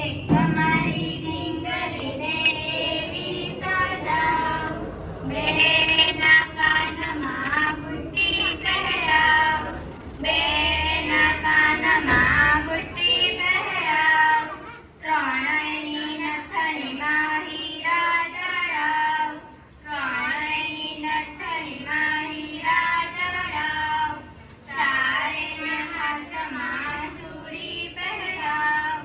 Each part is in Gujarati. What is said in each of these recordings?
એક તમારી ઢીંગલીને એવી સજાવ, બેના કાનમાં બુટ્ટી પહેરાવ, બેના કાનમાં બુટ્ટી પહેરાવ, ત્રણેયની નથણીમાં હીરા જડાવ, ત્રણેયની નથણીમાં હીરા જડાવ, ચારેયના હાથમાં ચૂડી પહેરાવ,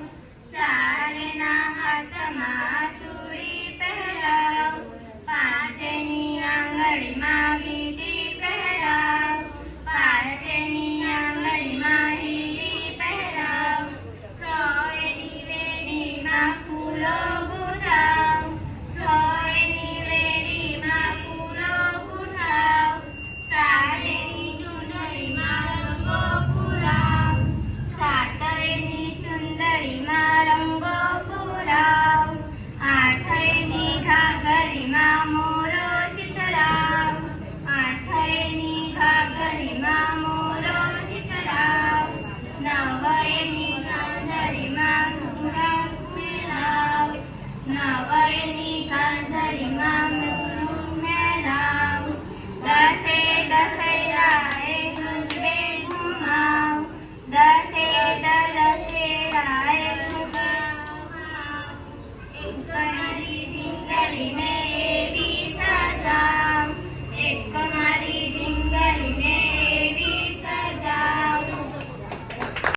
ચારેયના હાથમાં ચૂડી પહેરાવ, પાંચેયની આંગળીમાં વીંટી પહેરાવ, પાંચેયની આંગળીમાં વીંટી પહેરાવ, છએયની વેણીમાં ફૂલો ગુંથાવ, છએયની વેણીમાં ફૂલો ગુંથાવ, સાતેયની ચૂંદડીમાં રંગો પૂરાવ, સાતેયની ચૂંદડીમાં રંગો પૂરાવ, આઠેયની ઘાઘરીમાં મોરો ચિતરાવ, આઠેયની ઘાઘરીમાં મોરો ચિતરાવ, નવેયની ગાંધરીમાં ઘૂંઘરા મેલાવ, નવેયની ગાંધરીમાં ઘૂંઘરું મેલાવ, દસે દશેરાએ ગરબે ઘુમાવ, દસે દશેરાએ ગરબે ઘુમાવ, એક તમારી ઢીંગલીને